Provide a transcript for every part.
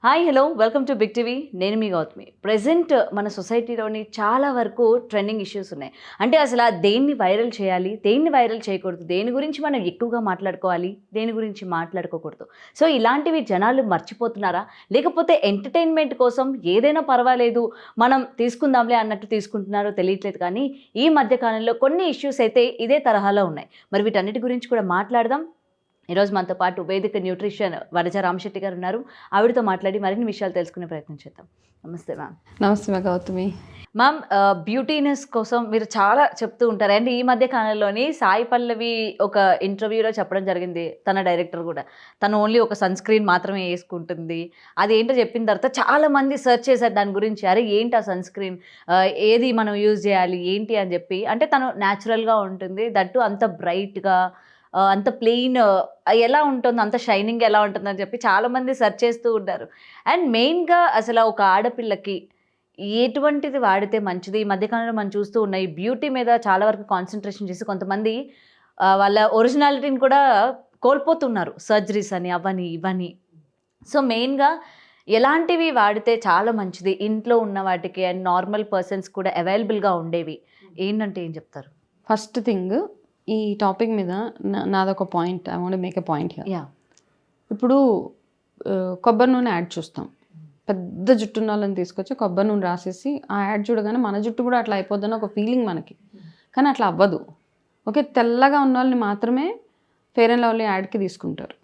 Hi hello welcome to big TV. నేను మీ Gautami. Present మన సొసైటీలోని చాలా వరకు ట్రెండింగ్ ఇష్యూస్ ఉన్నాయి. అంటే అసలు దేన్ని వైరల్ చేయాలి, దేన్ని వైరల్ చేయకూడదు, దేని గురించి మనం ఎక్కువగా మాట్లాడుకోవాలి, దేని గురించి మాట్లాడుకోకూడదు. సో ఇలాంటివి జనాలు మర్చిపోతున్నారా, లేకపోతే ఎంటర్టైన్మెంట్ కోసం ఏదైనా పర్వాలేదు మనం తీసుకుందాంలే అన్నట్టు తీసుకుంటున్నారో తెలియట్లేదు. కానీ ఈ మధ్య కాలంలో కొన్ని ఇష్యూస్ అయితే ఇదే తరహాలో ఉన్నాయి. మరి వీటన్నిటి గురించి కూడా మాట్లాడదాం. ఈరోజు మనతో పాటు వేదిక న్యూట్రిషన్ వనజ రామశెట్టి గారు ఉన్నారు. ఆవిడతో మాట్లాడి మరిన్ని విషయాలు తెలుసుకునే ప్రయత్నం చేద్దాం. నమస్తే మ్యామ్. నమస్తే గౌతమి. మ్యామ్, బ్యూటీనెస్ కోసం మీరు చాలా చెప్తూ ఉంటారు. అండ్ ఈ మధ్య కాలంలోని సాయి పల్లవి ఒక ఇంటర్వ్యూలో చెప్పడం జరిగింది, తన డైరెక్టర్ కూడా, తను ఓన్లీ ఒక సన్ స్క్రీన్ మాత్రమే వేసుకుంటుంది. అది ఏంటో చెప్పిన తర్వాత చాలా మంది సెర్చ్ చేశారు దాని గురించి. అరే ఏంటి ఆ సన్ స్క్రీన్, ఏది మనం యూజ్ చేయాలి ఏంటి అని చెప్పి. అంటే తను న్యాచురల్గా ఉంటుంది, దట్టు అంత బ్రైట్గా, అంత ప్లెయిన్ ఎలా ఉంటుంది, అంత షైనింగ్ ఎలా ఉంటుందని చెప్పి చాలామంది సెర్చ్ చేస్తూ ఉంటారు. అండ్ మెయిన్గా అసలు ఒక ఆడపిల్లకి ఎటువంటిది వాడితే మంచిది? ఈ మధ్యకాలంలో మనం చూస్తూ ఉన్న ఈ బ్యూటీ మీద చాలా వరకు కాన్సన్ట్రేషన్ చేసి కొంతమంది వాళ్ళ ఒరిజినాలిటీని కూడా కోల్పోతున్నారు, సర్జరీస్ అని అవని ఇవని. సో మెయిన్గా ఎలాంటివి వాడితే చాలా మంచిది ఇంట్లో ఉన్న వాటికి, అండ్ నార్మల్ పర్సన్స్ కూడా అవైలబుల్గా ఉండేవి ఏంటంటే ఏం చెప్తారు? ఫస్ట్ థింగ్, ఈ టాపిక్ మీద నాదొక point, I want make a point here. Yeah. ఇప్పుడు కొబ్బరి నూనె యాడ్ చూస్తాం. పెద్ద జుట్టు ఉన్న వాళ్ళని తీసుకొచ్చి కొబ్బరి నూనె రాసేసి ఆ యాడ్ చూడగానే మన జుట్టు కూడా అట్లా అయిపోద్దని ఒక ఫీలింగ్ మనకి. కానీ అట్లా అవ్వదు. ఓకే, తెల్లగా ఉన్న వాళ్ళని మాత్రమే ఫెయిర్ అండ్ లవ్లీ యాడ్కి తీసుకుంటారు.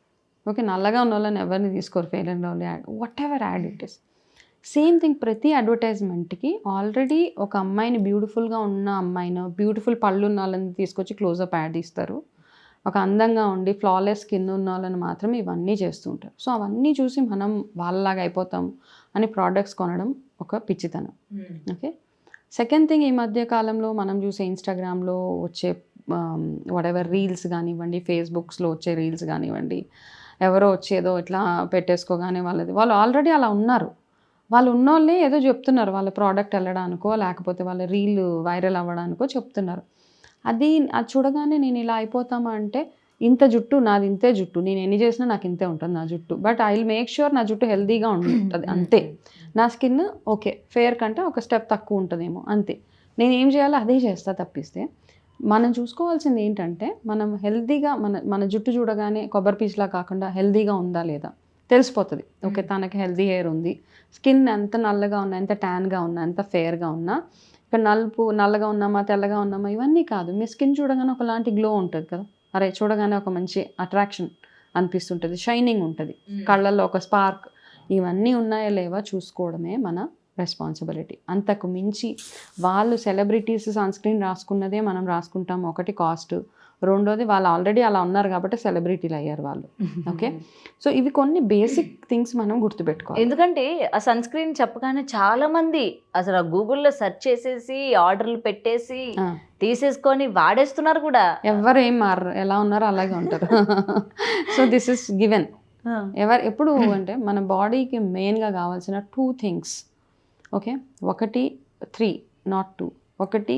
ఓకే, నల్లగా ఉన్న వాళ్ళని ఎవరిని తీసుకోరు fair and lovely ad, what ever add it is. Same thing, ప్రతి అడ్వర్టైజ్మెంట్కి ఆల్రెడీ ఒక అమ్మాయిని, బ్యూటిఫుల్గా ఉన్న అమ్మాయిని, బ్యూటిఫుల్ పళ్ళు ఉన్న వాళ్ళని తీసుకొచ్చి క్లోజప్ యాడ్ ఇస్తారు. ఒక అందంగా ఉండి ఫ్లాలెస్ స్కిన్ ఉన్న వాళ్ళని మాత్రమే ఇవన్నీ చేస్తూ ఉంటారు. సో అవన్నీ చూసి మనం వాళ్ళలాగా అయిపోతాం అని ప్రోడక్ట్స్ కొనడం ఒక పిచ్చితనం. ఓకే, సెకండ్ థింగ్, ఈ మధ్య కాలంలో మనం చూసే ఇన్స్టాగ్రామ్లో వచ్చే వాటెవర్ రీల్స్ కానివ్వండి, ఫేస్బుక్స్లో వచ్చే రీల్స్ కానివ్వండి, ఎవరో వచ్చేదో ఇట్లా పెట్టేసుకోగానే వాళ్ళు ఆల్రెడీ అలా ఉన్నారు. వాళ్ళు ఉన్నోళ్ళే ఏదో చెప్తున్నారు, వాళ్ళ ప్రోడక్ట్ వెళ్ళడానికో లేకపోతే వాళ్ళ రీల్ వైరల్ అవ్వడానికో చెప్తున్నారు. అది చూడగానే నేను ఇలా అయిపోతామా అంటే, ఇంత జుట్టు నాది, ఇంతే జుట్టు, నేను ఎన్ని చేసినా నాకు ఇంతే ఉంటుంది నా జుట్టు, but I will make sure నా జుట్టు హెల్తీగా ఉంటుంది అంతే. నా స్కిన్ ఓకే, ఫేర్ కంటే ఒక స్టెప్ తక్కువ ఉంటుందేమో అంతే. నేను ఏం చేయాలో అదే చేస్తా. తప్పిస్తే మనం చూసుకోవాల్సింది ఏంటంటే, మనం హెల్తీగా మన జుట్టు చూడగానే కొబ్బరి పీచులా కాకుండా హెల్తీగా ఉందా లేదా తెలిసిపోతుంది. ఓకే, తనకి హెల్తీ హెయిర్ ఉంది, స్కిన్ ఎంత నల్లగా ఉన్నా, ఎంత ట్యాన్గా ఉన్నా, ఎంత ఫేర్గా ఉన్నా, ఇక్కడ నల్లగా ఉన్నామా తెల్లగా ఉన్నామా ఇవన్నీ కాదు. మీ స్కిన్ చూడగానే ఒకలాంటి గ్లో ఉంటుంది కదా, అరే చూడగానే ఒక మంచి అట్రాక్షన్ అనిపిస్తుంటుంది, షైనింగ్ ఉంటుంది, కళ్ళల్లో ఒక స్పార్క్, ఇవన్నీ ఉన్నాయా లేవా చూసుకోవడమే మన రెస్పాన్సిబిలిటీ. అంతకు మించి వాళ్ళు సెలబ్రిటీస్ సన్ స్క్రీన్ రాసుకున్నదే మనం రాసుకుంటాం. ఒకటి కాస్ట్, రెండోది వాళ్ళు ఆల్రెడీ అలా ఉన్నారు కాబట్టి సెలబ్రిటీలు అయ్యారు వాళ్ళు. ఓకే, సో ఇవి కొన్ని బేసిక్ థింగ్స్ మనం గుర్తుపెట్టుకోవాలి. ఎందుకంటే ఆ సన్ స్క్రీన్ చెప్పగానే చాలా మంది అసలు గూగుల్లో సెర్చ్ చేసేసి ఆర్డర్లు పెట్టేసి తీసేసుకొని వాడేస్తున్నారు కూడా. ఎవరు ఏం మారరు, ఎలా ఉన్నారో అలాగే ఉంటారు. So this is given. ఎప్పుడు అంటే మన బాడీకి మెయిన్గా కావాల్సిన 2 things. Okay, 3 not 2. ఒకటి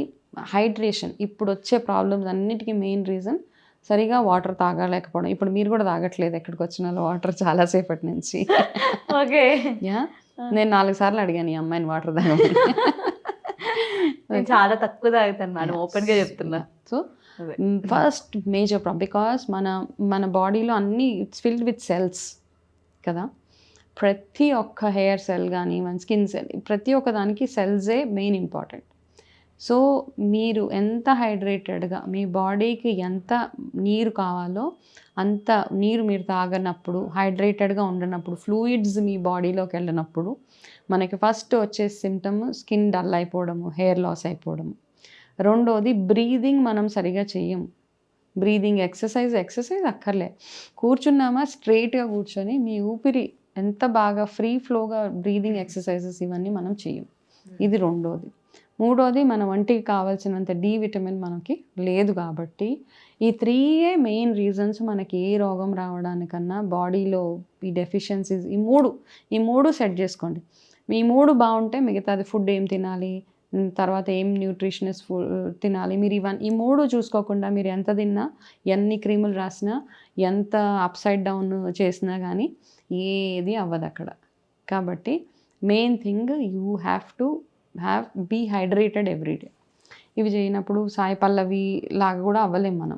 హైడ్రేషన్. ఇప్పుడు వచ్చే ప్రాబ్లమ్స్ అన్నిటికీ మెయిన్ రీజన్ సరిగా వాటర్ తాగలేకపోవడం. ఇప్పుడు మీరు కూడా తాగట్లేదు ఎక్కడికి వచ్చిన వాటర్ చాలాసేపటి నుంచి. ఓకే, యా, నేను 4 సార్లు అడిగాను ఈ అమ్మాయిని వాటర్ తాగమని. నేను చాలా తక్కువ తాగుతాను మేడం, ఓపెన్గా చెప్తున్నా. So first major problem, because మన బాడీలో అన్నీ ఇట్స్ ఫిల్డ్ విత్ సెల్స్ కదా. ప్రతి ఒక్క హెయిర్ సెల్ కానీ మన స్కిన్ సెల్, ప్రతి ఒక్క దానికి సెల్సే మెయిన్ ఇంపార్టెంట్. సో మీరు ఎంత హైడ్రేటెడ్గా, మీ బాడీకి ఎంత నీరు కావాలో అంత నీరు మీరు తాగనప్పుడు, హైడ్రేటెడ్గా ఉండనప్పుడు, ఫ్లూయిడ్స్ మీ బాడీలోకి వెళ్ళినప్పుడు మనకి ఫస్ట్ వచ్చే సిమ్టమ్ స్కిన్ డల్ అయిపోవడము, హెయిర్ లాస్ అయిపోవడము. రెండోది బ్రీదింగ్ మనం సరిగా చెయ్యం. బ్రీదింగ్ ఎక్సర్సైజ్ అక్కర్లే, కూర్చున్నామా స్ట్రైట్గా కూర్చొని మీ ఊపిరి ఎంత బాగా ఫ్రీ ఫ్లోగా బ్రీదింగ్ ఎక్సర్సైజెస్ ఇవన్నీ మనం చెయ్యం. ఇది రెండోది. మూడోది, మన వంటికి కావాల్సినంత డి విటమిన్ మనకి లేదు కాబట్టి ఈ 3 మెయిన్ రీజన్స్ మనకి ఏ రోగం రావడానికన్నా, బాడీలో ఈ డెఫిషియన్సీస్, ఈ మూడు సెట్ చేసుకోండి. ఈ 3 బాగుంటే మిగతాది ఫుడ్ ఏం తినాలి, తర్వాత ఏం న్యూట్రిషనస్ ఫుడ్ తినాలి, మీరు ఈ 3 చూసుకోకుండా మీరు ఎంత తిన్నా, ఎన్ని క్రీములు రాసినా, ఎంత అప్సైడ్ డౌన్ చేసినా కానీ ఏది అవ్వదు అక్కడ. కాబట్టి main thing you be hydrated everyday. ఇవి చేయనప్పుడు సాయి పల్లవి లాగా కూడా అవ్వలేం మనం.